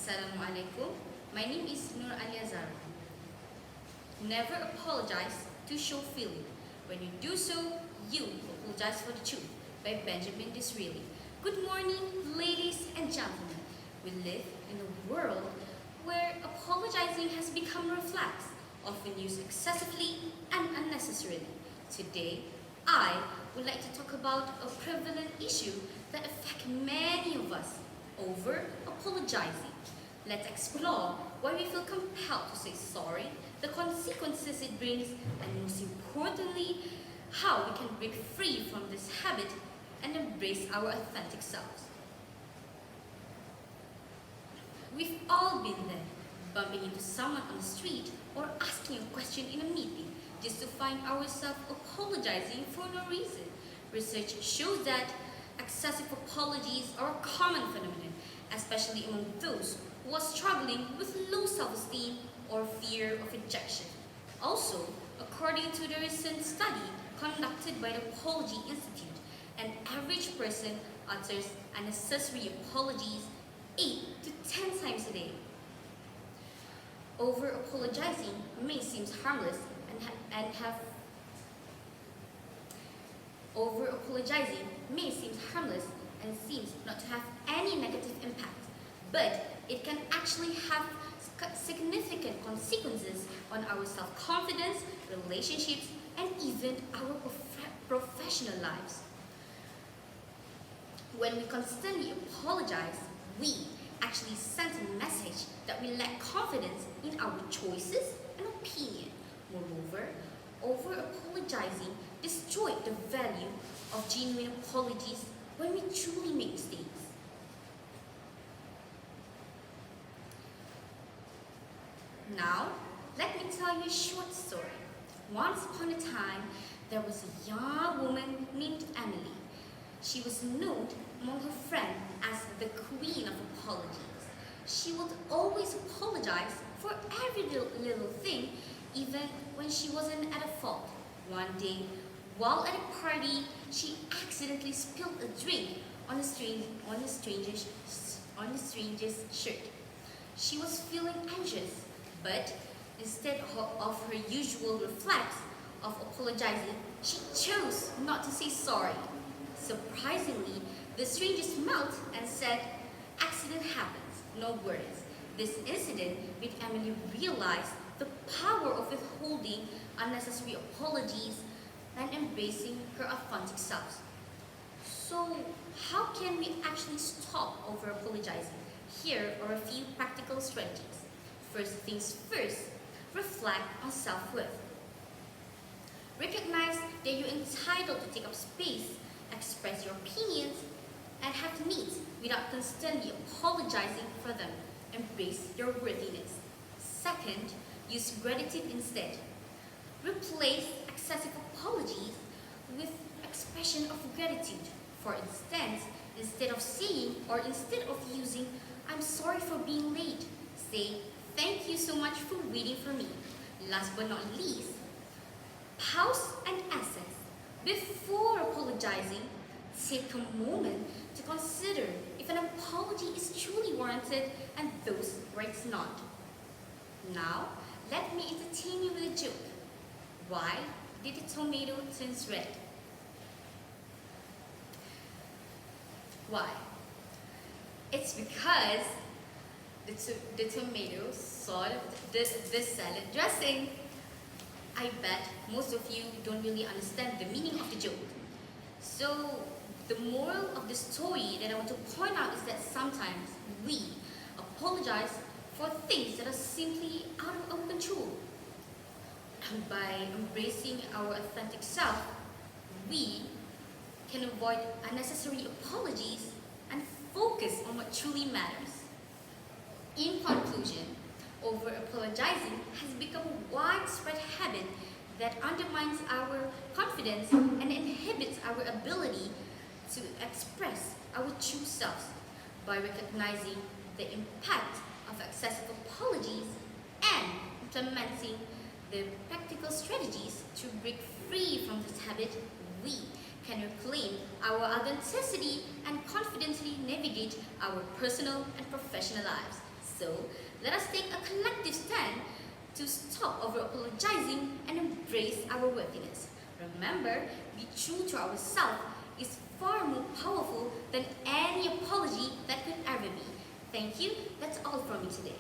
Assalamualaikum. My name is ALIEYA ZARA. Never apologize to show feeling. When you do so, you apologize for the truth. By Benjamin Disraeli. Good morning, ladies and gentlemen. We live in a world where apologizing has become a reflex, often used excessively and unnecessarily. Today, I would like to talk about a prevalent issue that affects many of us: over apologizing. Let's explore why we feel compelled to say sorry, the consequences it brings, and most importantly, how we can break free from this habit and embrace our authentic selves. We've all been there, bumping into someone on the street or asking a question in a meeting just to find ourselves apologizing for no reason. Research shows that excessive apologies are a common phenomenon, especially among those who are struggling with low self-esteem or fear of rejection. Also, according to the recent study conducted by the Apology Institute, an average person utters unnecessary apologies 8 to 10 times a day. Over-apologizing may seem harmless Over-apologizing may seem harmless and seems not to have any negative impact, but it can actually have significant consequences on our self-confidence, relationships, and even our professional lives. When we constantly apologize, we actually send a message that we lack confidence in our choices and opinion. Moreover, over-apologizing destroys the value of genuine apologies when we truly make mistakes. Now, let me tell you a short story. Once upon a time, there was a young woman named Emily. She was known among her friends as the Queen of Apologies. She would always apologize for every little thing, even when she wasn't at a fault. One day, while at a party, she accidentally spilled a drink on a stranger's shirt. She was feeling anxious, but instead of her usual reflex of apologizing, she chose not to say sorry. Surprisingly, the stranger smiled and said, "Accident happens, no worries." This incident made Emily realize the power of withholding unnecessary apologies and embracing her authentic self. So, how can we actually stop over-apologizing? Here are a few practical strategies. First things first, reflect on self-worth. Recognize that you're entitled to take up space, express your opinions, and have needs without constantly apologizing for them. Embrace your worthiness. Second, use gratitude instead. Replace excessive apologies with expression of gratitude. For instance, instead of using "I'm sorry for being late," say "Thank you so much for waiting for me." Last but not least, pause and assess. Before apologizing, take a moment to consider if an apology is truly warranted and those where it's not. Now, let me entertain you with a joke. Why did the tomato turn red? Why? It's because the tomato saw the salad dressing. I bet most of you don't really understand the meaning of the joke. So, the moral of the story that I want to point out is that sometimes we apologize for things that are simply out of our control. And by embracing our authentic self, we can avoid unnecessary apologies and focus on what truly matters. In conclusion, over-apologizing has become a widespread habit that undermines our confidence and inhibits our ability to express our true selves. By recognizing the impact of excessive apologies and implementing the practical strategies to break free from this habit, we can reclaim our authenticity and confidently navigate our personal and professional lives. So, let us take a collective stand to stop over-apologizing and embrace our worthiness. Remember, be true to ourselves is far more powerful than any apology that could ever be. Thank you. That's all from me today.